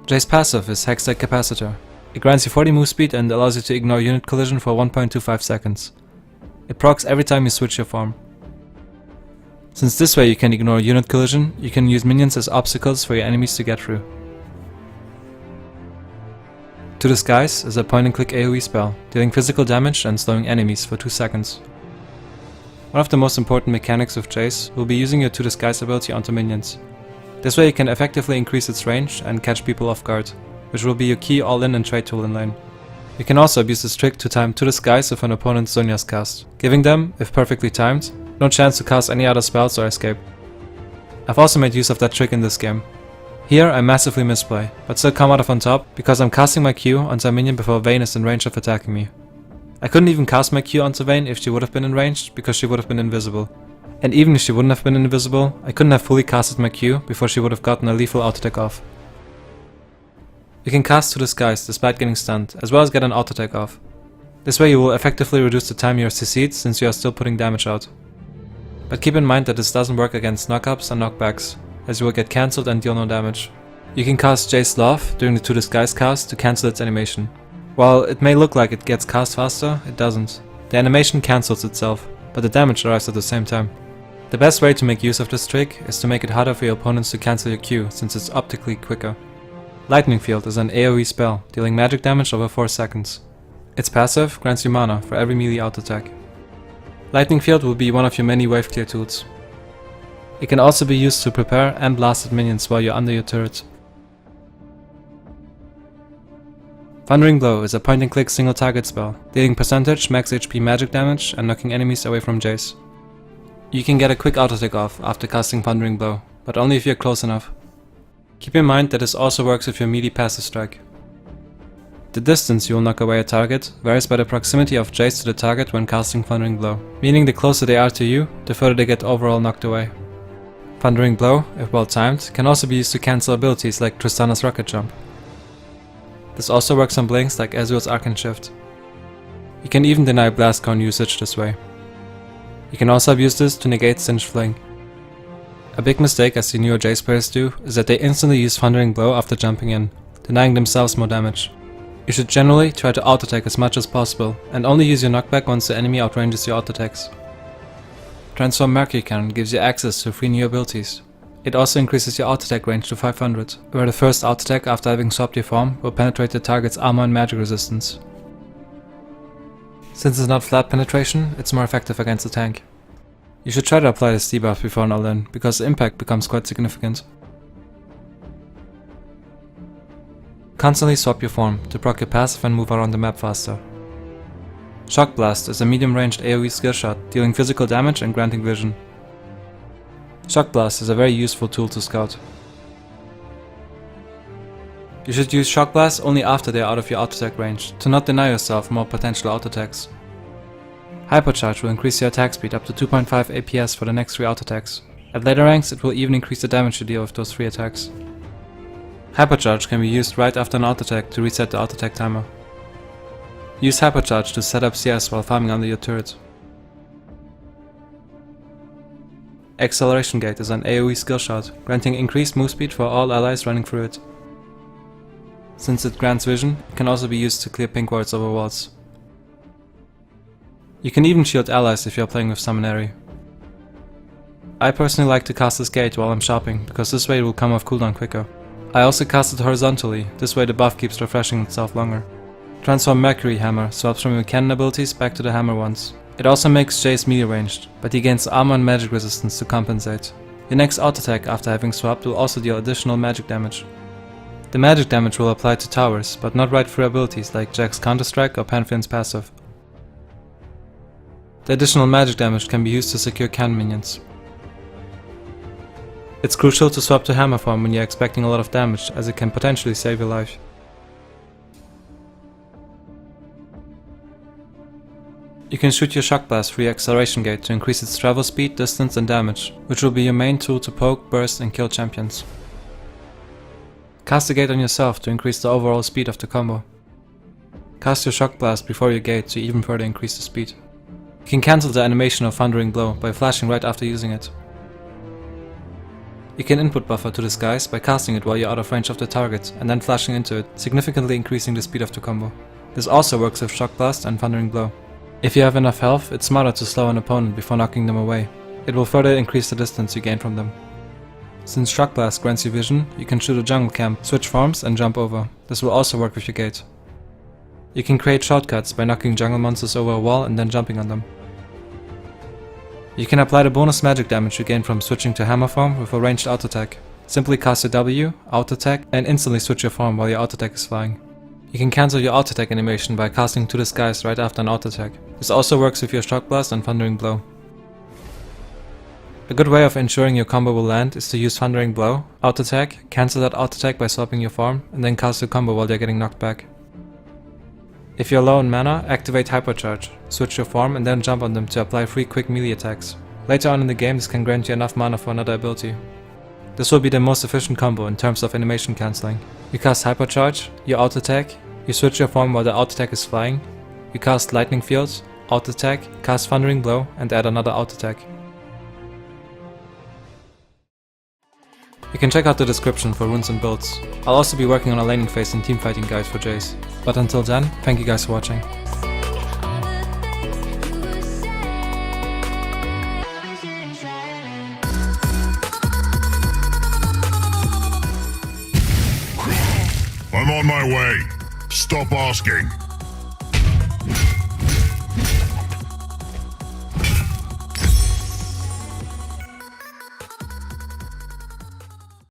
Jayce's passive is Hextech Capacitor. It grants you 40 move speed and allows you to ignore unit collision for 1.25 seconds. It procs every time you switch your form. Since this way you can ignore unit collision, you can use minions as obstacles for your enemies to get through. To Disguise is a point-and-click AoE spell, dealing physical damage and slowing enemies for 2 seconds. One of the most important mechanics of Jayce will be using your To Disguise ability onto minions. This way you can effectively increase its range and catch people off guard, which will be your key all-in and trade tool in lane. You can also abuse this trick to time To Disguise with an opponent's Zhonya's cast, giving them, if perfectly timed, no chance to cast any other spells or escape. I've also made use of that trick in this game. Here I massively misplay, but still come out of on top because I'm casting my Q onto a minion before Vayne is in range of attacking me. I couldn't even cast my Q onto Vayne if she would have been in range because she would have been invisible. And even if she wouldn't have been invisible, I couldn't have fully casted my Q before she would have gotten a lethal auto attack off. You can cast To Disguise despite getting stunned, as well as get an auto attack off. This way you will effectively reduce the time you are CC'd since you are still putting damage out. But keep in mind that this doesn't work against knockups and knockbacks, as you will get cancelled and deal no damage. You can cast Jayce's Love during the To Disguise cast to cancel its animation. While it may look like it gets cast faster, it doesn't. The animation cancels itself, but the damage arrives at the same time. The best way to make use of this trick is to make it harder for your opponents to cancel your Q, since it's optically quicker. Lightning Field is an AoE spell, dealing magic damage over 4 seconds. Its passive grants you mana for every melee auto attack. Lightning Field will be one of your many wave clear tools. It can also be used to prepare and blast at minions while you're under your turret. Thundering Blow is a point-and-click single target spell, dealing percentage max HP magic damage and knocking enemies away from Jayce. You can get a quick auto attack off after casting Thundering Blow, but only if you're close enough. Keep in mind that this also works with your melee passive strike. The distance you will knock away a target varies by the proximity of Jayce to the target when casting Thundering Blow, meaning the closer they are to you, the further they get overall knocked away. Thundering Blow, if well timed, can also be used to cancel abilities like Tristana's Rocket Jump. This also works on blinks like Azul's Arcane Shift. You can even deny Blast Cone usage this way. You can also abuse this to negate Singed Fling. A big mistake I see newer Jayce players do is that they instantly use Thundering Blow after jumping in, denying themselves more damage. You should generally try to auto-attack as much as possible, and only use your knockback once the enemy outranges your auto-attacks. Transform Mercury Cannon gives you access to 3 new abilities. It also increases your auto-attack range to 500, where the first auto-attack after having swapped your form will penetrate the target's armor and magic resistance. Since it's not flat penetration, it's more effective against the tank. You should try to apply this debuff before an all-in, because the impact becomes quite significant. Constantly swap your form to proc your passive and move around the map faster. Shock Blast is a medium-ranged AoE skill shot, dealing physical damage and granting vision. Shock Blast is a very useful tool to scout. You should use Shock Blast only after they are out of your auto-attack range, to not deny yourself more potential auto-attacks. Hypercharge will increase your attack speed up to 2.5 APS for the next 3 auto-attacks. At later ranks it will even increase the damage you deal with those 3 attacks. Hypercharge can be used right after an auto-attack to reset the auto-attack timer. Use Hypercharge to set up CS while farming under your turret. Acceleration Gate is an AoE skill shot, granting increased move speed for all allies running through it. Since it grants vision, it can also be used to clear pink wards over walls. You can even shield allies if you are playing with Summonary. I personally like to cast this gate while I'm shopping, because this way it will come off cooldown quicker. I also cast it horizontally, this way the buff keeps refreshing itself longer. Transform Mercury Hammer swaps from your cannon abilities back to the hammer ones. It also makes Jayce melee ranged, but he gains armor and magic resistance to compensate. Your next auto attack after having swapped will also deal additional magic damage. The magic damage will apply to towers, but not right through abilities like Jack's Counter-Strike or Pantheon's passive. The additional magic damage can be used to secure cannon minions. It's crucial to swap to hammer form when you're expecting a lot of damage, as it can potentially save your life. You can shoot your Shock Blast through your Acceleration Gate to increase its travel speed, distance and damage, which will be your main tool to poke, burst and kill champions. Cast the gate on yourself to increase the overall speed of the combo. Cast your Shock Blast before your gate to even further increase the speed. You can cancel the animation of Thundering Blow by flashing right after using it. You can input buffer to disguise by casting it while you're out of range of the target and then flashing into it, significantly increasing the speed of the combo. This also works with Shock Blast and Thundering Blow. If you have enough health, it's smarter to slow an opponent before knocking them away. It will further increase the distance you gain from them. Since Shock Blast grants you vision, you can shoot a jungle camp, switch forms and jump over. This will also work with your gate. You can create shortcuts by knocking jungle monsters over a wall and then jumping on them. You can apply the bonus magic damage you gain from switching to hammer form with a ranged auto attack. Simply cast a W, auto attack, and instantly switch your form while your auto attack is flying. You can cancel your auto attack animation by casting to disguise right after an auto attack. This also works with your Shock Blast and Thundering Blow. A good way of ensuring your combo will land is to use Thundering Blow, auto attack, cancel that auto attack by swapping your form, and then cast a combo while they're getting knocked back. If you're low on mana, activate Hypercharge, switch your form and then jump on them to apply 3 quick melee attacks. Later on in the game this can grant you enough mana for another ability. This will be the most efficient combo in terms of animation cancelling. You cast Hypercharge, you auto attack, you switch your form while the auto attack is flying, you cast Lightning Field, auto attack, cast Thundering Blow and add another auto attack. You can check out the description for runes and builds. I'll also be working on a laning phase and teamfighting guide for Jayce. But until then, thank you guys for watching. I'm on my way. Stop asking.